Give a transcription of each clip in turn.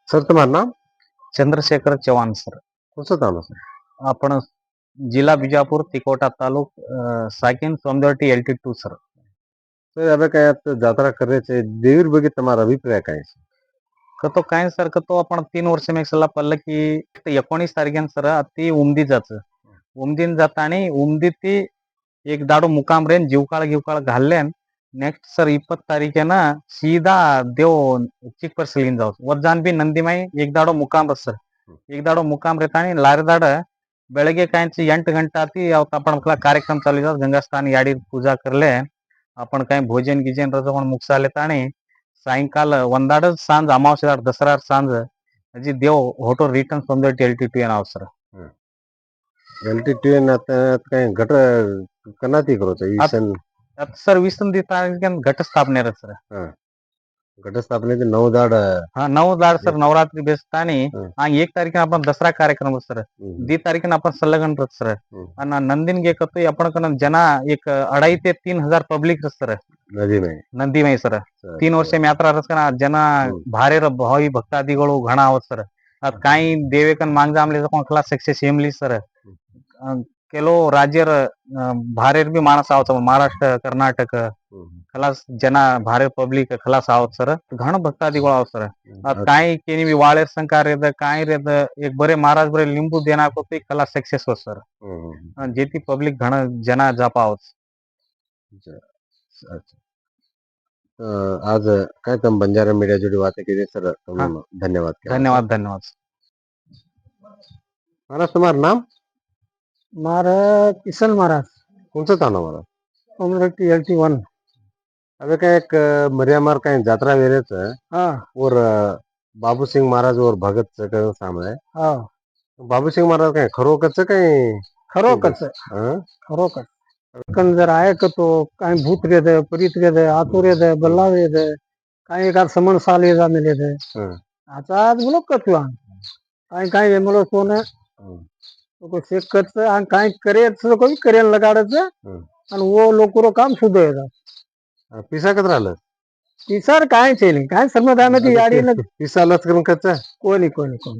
Sir तुम्हारा नाम? Chandrashekhar Chavan sir. कौन तालुका sir? आपण जिल्हा बिजापूर तिकोटा तालुक साकिन सोमदेवटी LT2 सर. सर अबे काय आता जात्रा करायचे देवीर बघित तुम्हारा अभिप्राय काय आहे? कतो काय सर कतो आपण 3 वर्ष मेक्सला पडलं की 19 तारखेन सर ती उमदी जायचं. उमदीन जाता आणि उमदी ती एक दाडो मुकाम रेन जीवकाळ घालल्यान नेक्स्ट सर 20 तारीखेना सीधा देव चिक सलीन जाऊ वजान बी ನಂದಿಮೈ एक दाडो मुकाम रस सर. एक दाडो मुकाम रेतानी लारे दाड ಬೆಳಗ್ಗೆ कायची 8 ಗಂಟೆ आती आपण कार्यक्रम चालू जात गंगास्थान याडी पूजा करले आपण काय भोजन गिजन रजवण मुक्साले ताणी सायंकाल ಒಂದಾಡ सांज अमावस्या दसरा सांज अजी देव होटो रिटर्न सोमदेवटी LT2 येणार सर. LT2 आता काय घट कनाती करो ईसन आता सर 20 तारखेन घटस्थापने सर. घटस्थापनेचे 9 दाड हा 9 दाड सर नवरात्री बेसतानी आणि 1 तारखेन आपण दसरा कार्यक्रम सर. 2 तारखेन आपण सल्लगण सर. आणि नंदीन गे कतो आपण कन जना एक 2.5 ते 3,000 पब्लिक सर नंदीमೈ सर. 3 ವರ್ಷ ಯಾತ್ರಾ ರಸ್ಕನ ಜನ ಭಾರಿ ಭಾವಿ ಭಕ್ತಾದಿಗಳು घण आवत सर. काही देवेकन मांगजामले कोणला सक्सेस एमली सर. केलो राज्यर भारेर बी माणस आवत महाराष्ट्र कर्नाटक खलास जना भारे पब्लिक खलास आवत सर. घण भक्तादिಗಳು आवत सर. काही केनी बी वाळेर संकार रेद काय रेद एक बरे महाराज बरे लिंबू देना को ते खलास सक्सेस हो सर. जेती पब्लिक घण जना जापा आवत. आज काय तुम बंजारा मीडिया जोड़ी बातें की सर धन्यवाद. धन्यवाद धन्यवाद. महाराज तुम्हारा नाम? मारा किशन महाराज. कौन सा थाना महाराज? सोमदेवटी LT1. अबे काय एक मरियामार काय जात्रा वेरेच हाँ और बाबू सिंह महाराज और भगत का सामने हाँ बाबू सिंह महाराज काय खरोखरच काय खरोखरच खरोखर कन जर आहे का तो काही भूत रेद परीत रेद आतू रेद बल्ला रेद काही एका समन साल येजा मिले दे आता आज बोलो कतवा काही काही बोलो सोने तो चेक करत आणि काही करेच कोई करेन लगाडच आणि वो लोकरो काम सुद्धा येतात. पिसा कत राहिलं पिसार काय चेली काय समजामध्ये याडी न पिसा लस करून कच्चा कोणी कोणी कोणी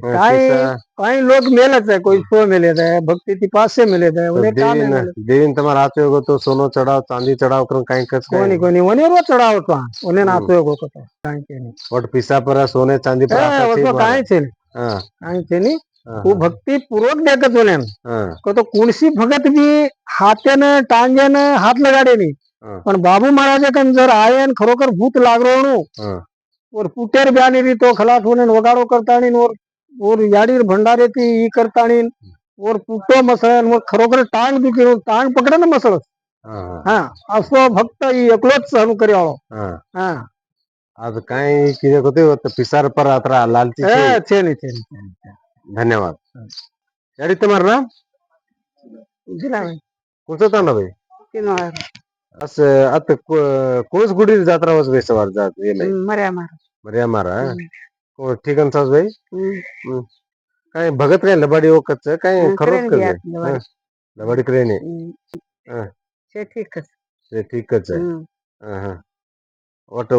काही लोग मेलत है कोई 100 मिले थे भक्ति ती 500 मिले थे उन्हें काम है देवीन तुम्हारा आते होगो तो सोनो चढ़ाओ चांदी चढ़ाओ करून काही कच कोणी कोणी उन्हें रो चढ़ाओ तो उन्हें नातो होगो तो काही चेली और पिसा पर सोने चांदी पर उसको काही चेली काही चेली वो भक्ति पूर्वक देखत उन्हें को तो कुणसी भगत भी हाथे न टांगे न हाथ लगाडे नहीं पण बाबू महाराज कन जर आयन खरोखर भूत लागरो और पुटेर ब्यानी री तो खलास होने वगाड़ो करतानी और याडीर भंडारे ती ई करतानी और पुटो मसळन और खरोखर टांग दुखी टांग पकडे ना मसळ. हा असो भक्त ई एकलोच सहन करयाळो. हा आज काय किने होते होत पिसार पर अतरा लालची छे नहीं धन्यवाद. याडी तुम्हारा नाम? जिला कौन सा थाना भाई? किनो असं आता कोणच गुढी जात्रा होस भाई सवार जात ये नाही मर्या मारा को ठिकाण सास भाई काय भगत काय लबाडी ओकच काय खरोच कर लबाडी करे नाही ते ठीकच आहे. ಒಟ್ಟು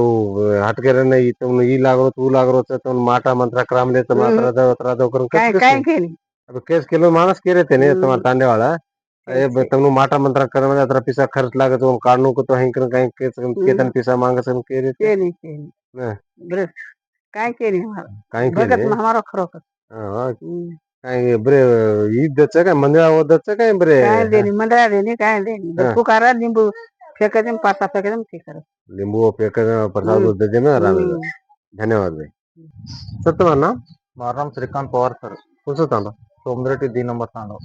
ಹಟ್ಕೆರನ್ನ ಇತ್ತು ಈ लागरो तू लागरो तो माटा मंत्रा क्रामले तो मात्रा दवत्रा दवकर अब केस किलो माणस केरे ते ने तुम्हारा तांडे वाला ए तुमनु माटा मंत्रा करने में अतरा पैसा खर्च लागे तो काढणू को तो हिंकर काही केस केतन पैसा मांगस केरे केली काय केली काही भगत हमारा खरोखर काही बरे ईदच काय मंदिरा ओदच काय बरे काय देनी मंदिरा देनी काय देनी पुकारा लिंबू फेकते पाता फेकते ठीक कर लिंबू फेकते प्रसाद दे देना राम. धन्यवाद भाई. सर तुम्हारा नाम? मारा नाम श्रीकांत पवार सर. कौन सा थाना? सोमदेवटी 2 नंबर तांडो.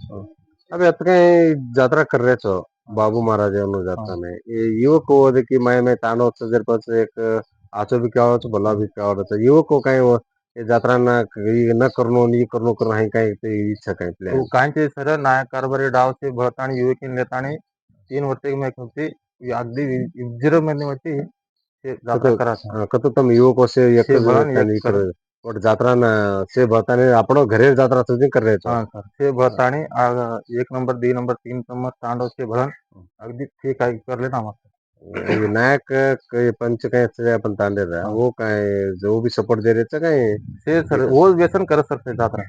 अबे आता काय जात्रा कर रहे छो बाबू महाराज नो जात्रा में ये युवक को देखी मैं तांडो जर पास एक आचो भी क्या हो भला भी क्या हो युवक को काय ये जात्रा न करनो नी करनो कर है काय ते इच्छा काय प्लान तो कांचे सर नायक कारभारी डाव से भरतानी युवकीन लेतानी 3 वर्ष में होती अगदी विजृंभणे होती ते जात्रा करा कतो तुम युवक से एक कर और जात्रा न से भरतानी आपनो घरे जात्रा सुधी कर रहे छो. हां सर से भरतानी 1 नंबर 2 नंबर 3 नंबर तांडव से भरन अगदी ठीक आहे कर लेना मत. विनायक पंच कहीं अपन तांडे रहा वो कहीं जो भी सपोर्ट दे रहे थे कहीं ते सर वो व्यसन करत सर ते जात्रा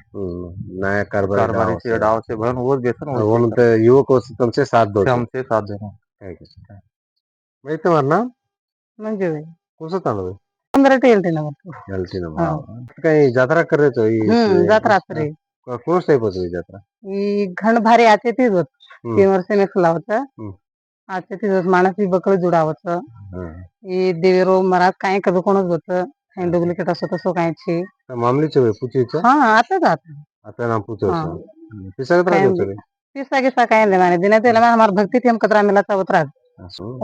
नायक कारभारी कारभारी से डाव से भन वो व्यसन वो म्हणते युवक तुमचे साथ दो हमसे साथ देना भाई तुम्हारा नाम म्हणजे कसं तांडव 15 टेल्टी ना गलती ना कहीं यात्रा कर रहे तो जात्रा रे कौन टाइप होती यात्रा ही घण भारी आते तीच होत 3 वर्ष नेसला होता आते तीच होत माणस बी बकळ जुडावत ही देवीरो मरात काय कदो कोणच होत काही डुप्लिकेट असो तसो कायची मामली चे पूछी हा आता जात आता नाम पूछो पिसा के तरह चले तीसा के सा काय माने दिन तेला हमार भक्ति थी हम कतरा मिला चावतरा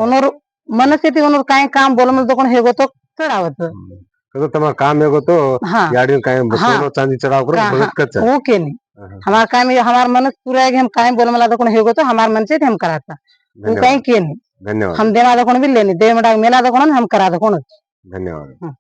ओनोर मनसे ती ओनोर काय काम बोलम तो कोण हे गोतो चढावत तो तुम्हारा काम है तो याड़ी में काय सोनो चांदी चढ़ाव करो भगत कच्च ओके नहीं हमार काम हमार मन पूरा है कि हम काय बोल मला तो कोण हे गोतो हमार मन से हम कराता वो काय के नहीं धन्यवाद हम देना तो कोण भी लेनी दे मडा मेला तो कोण हम करा तो कोण धन्यवाद